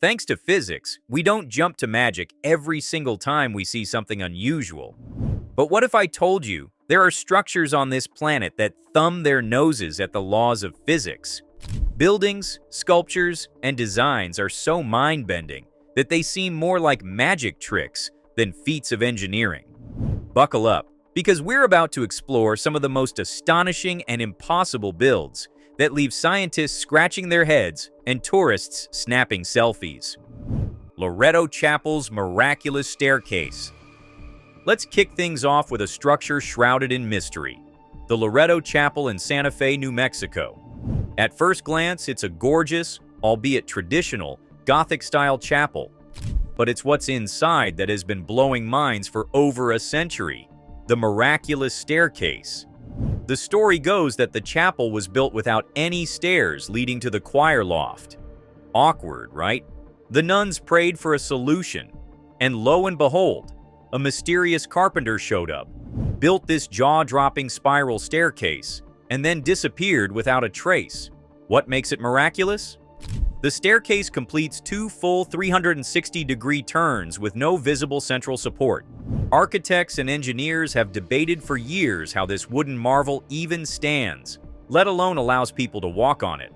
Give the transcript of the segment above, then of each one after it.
Thanks to physics, we don't jump to magic every single time we see something unusual. But what if I told you there are structures on this planet that thumb their noses at the laws of physics? Buildings, sculptures, and designs are so mind-bending that they seem more like magic tricks than feats of engineering. Buckle up, because we're about to explore some of the most astonishing and impossible builds that leave scientists scratching their heads and tourists snapping selfies. Loreto Chapel's miraculous staircase. Let's kick things off with a structure shrouded in mystery, the Loreto Chapel in Santa Fe, New Mexico. At first glance, it's a gorgeous, albeit traditional, Gothic-style chapel. But it's what's inside that has been blowing minds for over a century, the miraculous staircase. The story goes that the chapel was built without any stairs leading to the choir loft. Awkward, right? The nuns prayed for a solution, and lo and behold, a mysterious carpenter showed up, built this jaw-dropping spiral staircase, and then disappeared without a trace. What makes it miraculous? The staircase completes two full 360-degree turns with no visible central support. Architects and engineers have debated for years how this wooden marvel even stands, let alone allows people to walk on it.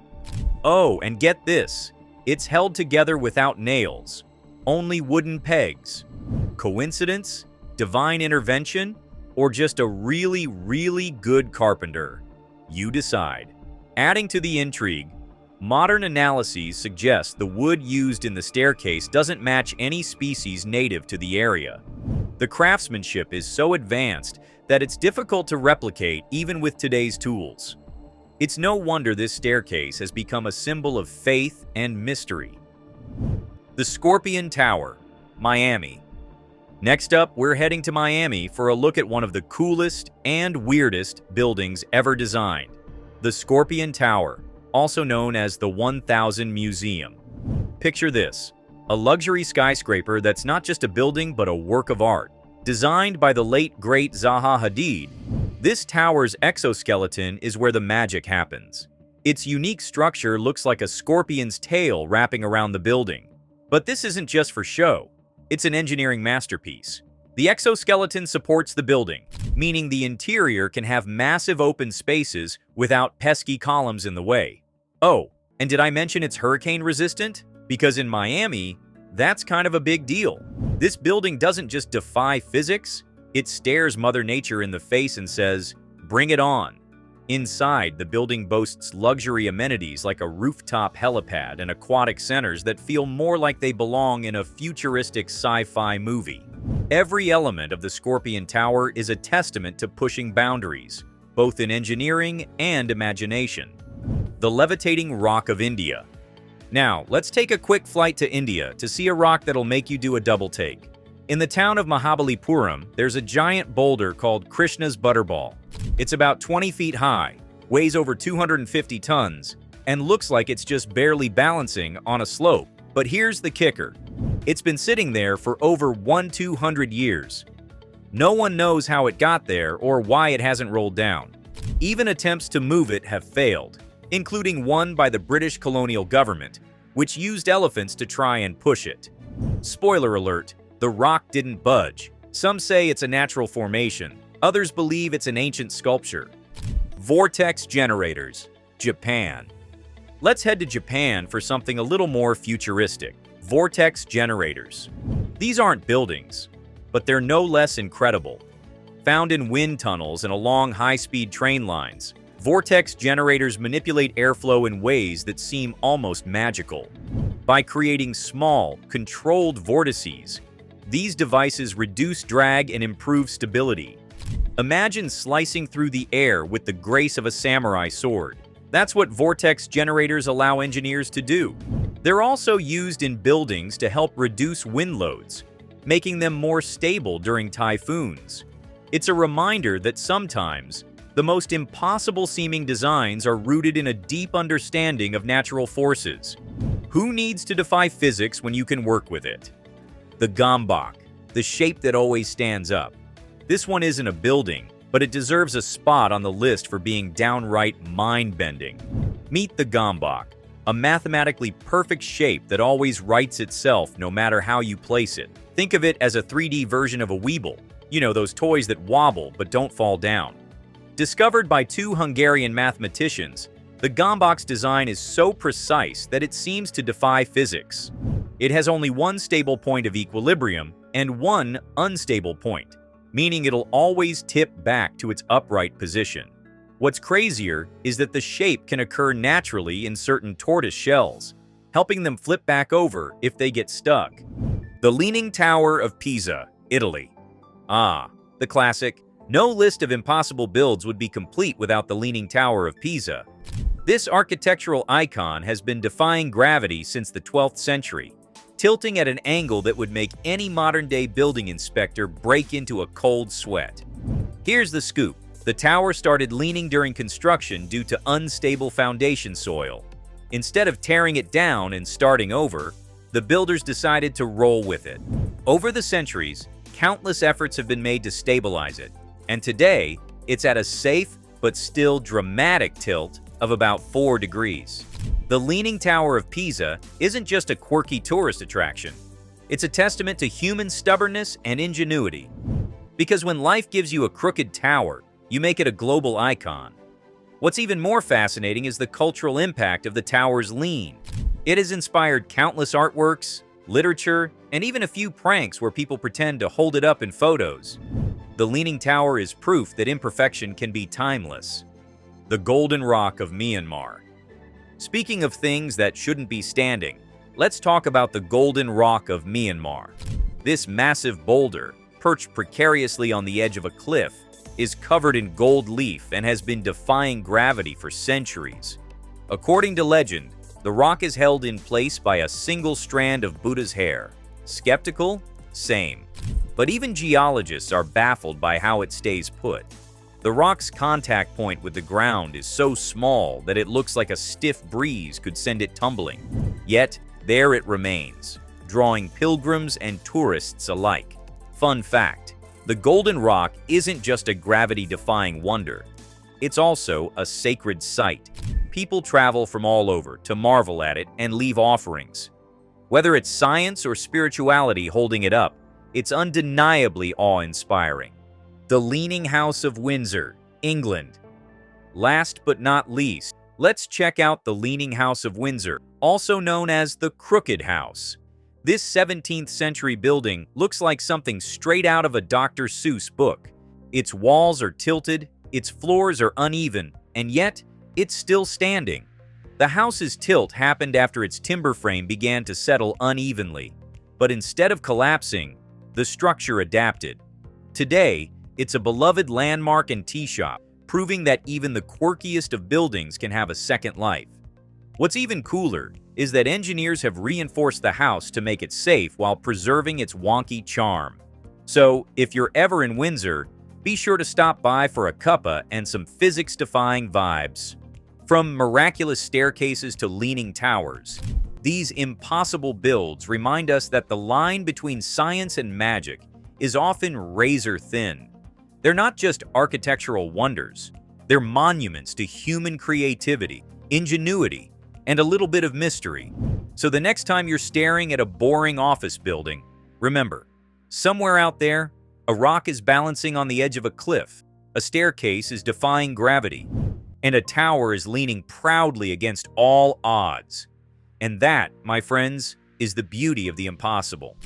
Oh, and get this, it's held together without nails, only wooden pegs. Coincidence? Divine intervention? Or just a really, really good carpenter? You decide. Adding to the intrigue, modern analyses suggest the wood used in the staircase doesn't match any species native to the area. The craftsmanship is so advanced that it's difficult to replicate even with today's tools. It's no wonder this staircase has become a symbol of faith and mystery. The Scorpion Tower, Miami. Next up, we're heading to Miami for a look at one of the coolest and weirdest buildings ever designed, the Scorpion Tower, also known as the 1000 Museum. Picture this, a luxury skyscraper that's not just a building but a work of art. Designed by the late great Zaha Hadid, this tower's exoskeleton is where the magic happens. Its unique structure looks like a scorpion's tail wrapping around the building. But this isn't just for show. It's an engineering masterpiece. The exoskeleton supports the building, meaning the interior can have massive open spaces without pesky columns in the way. Oh, and did I mention it's hurricane resistant? Because in Miami, that's kind of a big deal. This building doesn't just defy physics, it stares Mother Nature in the face and says, "Bring it on." Inside, the building boasts luxury amenities like a rooftop helipad and aquatic centers that feel more like they belong in a futuristic sci-fi movie. Every element of the Scorpion Tower is a testament to pushing boundaries, both in engineering and imagination. The Levitating Rock of India. Now, let's take a quick flight to India to see a rock that'll make you do a double take. In the town of Mahabalipuram, there's a giant boulder called Krishna's Butterball. It's about 20 feet high, weighs over 250 tons, and looks like it's just barely balancing on a slope. But here's the kicker. It's been sitting there for over 200 years. No one knows how it got there or why it hasn't rolled down. Even attempts to move it have failed, including one by the British colonial government, which used elephants to try and push it. Spoiler alert, the rock didn't budge. Some say it's a natural formation, others believe it's an ancient sculpture. Vortex generators, Japan. Let's head to Japan for something a little more futuristic. Vortex generators. These aren't buildings, but they're no less incredible. Found in wind tunnels and along high-speed train lines, vortex generators manipulate airflow in ways that seem almost magical. By creating small, controlled vortices, these devices reduce drag and improve stability. Imagine slicing through the air with the grace of a samurai sword. That's what vortex generators allow engineers to do. They're also used in buildings to help reduce wind loads, making them more stable during typhoons. It's a reminder that sometimes, the most impossible-seeming designs are rooted in a deep understanding of natural forces. Who needs to defy physics when you can work with it? The Gombak, the shape that always stands up. This one isn't a building, but it deserves a spot on the list for being downright mind-bending. Meet the Gombak, a mathematically perfect shape that always rights itself no matter how you place it. Think of it as a 3D version of a Weeble, you know, those toys that wobble but don't fall down. Discovered by two Hungarian mathematicians, the Gombok's design is so precise that it seems to defy physics. It has only one stable point of equilibrium and one unstable point, meaning it'll always tip back to its upright position. What's crazier is that the shape can occur naturally in certain tortoise shells, helping them flip back over if they get stuck. The Leaning Tower of Pisa, Italy. Ah, the classic. No list of impossible builds would be complete without the Leaning Tower of Pisa. This architectural icon has been defying gravity since the 12th century, tilting at an angle that would make any modern-day building inspector break into a cold sweat. Here's the scoop. The tower started leaning during construction due to unstable foundation soil. Instead of tearing it down and starting over, the builders decided to roll with it. Over the centuries, countless efforts have been made to stabilize it, and today, it's at a safe but still dramatic tilt of about 4 degrees. The Leaning Tower of Pisa isn't just a quirky tourist attraction. It's a testament to human stubbornness and ingenuity. Because when life gives you a crooked tower, you make it a global icon. What's even more fascinating is the cultural impact of the tower's lean. It has inspired countless artworks, literature, and even a few pranks where people pretend to hold it up in photos. The Leaning Tower is proof that imperfection can be timeless. The Golden Rock of Myanmar. Speaking of things that shouldn't be standing, let's talk about the Golden Rock of Myanmar. This massive boulder, perched precariously on the edge of a cliff, is covered in gold leaf and has been defying gravity for centuries. According to legend, the rock is held in place by a single strand of Buddha's hair. Skeptical? Same. But even geologists are baffled by how it stays put. The rock's contact point with the ground is so small that it looks like a stiff breeze could send it tumbling. Yet, there it remains, drawing pilgrims and tourists alike. Fun fact: the Golden Rock isn't just a gravity-defying wonder. It's also a sacred site. People travel from all over to marvel at it and leave offerings. Whether it's science or spirituality holding it up, it's undeniably awe-inspiring. The Leaning House of Windsor, England. Last but not least, let's check out the Leaning House of Windsor, also known as the Crooked House. This 17th century building looks like something straight out of a Dr. Seuss book. Its walls are tilted, its floors are uneven, and yet, it's still standing. The house's tilt happened after its timber frame began to settle unevenly, but instead of collapsing, the structure adapted. Today, it's a beloved landmark and tea shop, proving that even the quirkiest of buildings can have a second life. What's even cooler is that engineers have reinforced the house to make it safe while preserving its wonky charm. So, if you're ever in Windsor, be sure to stop by for a cuppa and some physics-defying vibes. From miraculous staircases to leaning towers, these impossible builds remind us that the line between science and magic is often razor-thin. They're not just architectural wonders, they're monuments to human creativity, ingenuity, and a little bit of mystery. So the next time you're staring at a boring office building, remember, somewhere out there, a rock is balancing on the edge of a cliff, a staircase is defying gravity, and a tower is leaning proudly against all odds. And that, my friends, is the beauty of the impossible.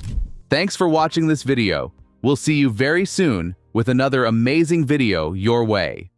Thanks for watching this video. We'll see you very soon with another amazing video your way.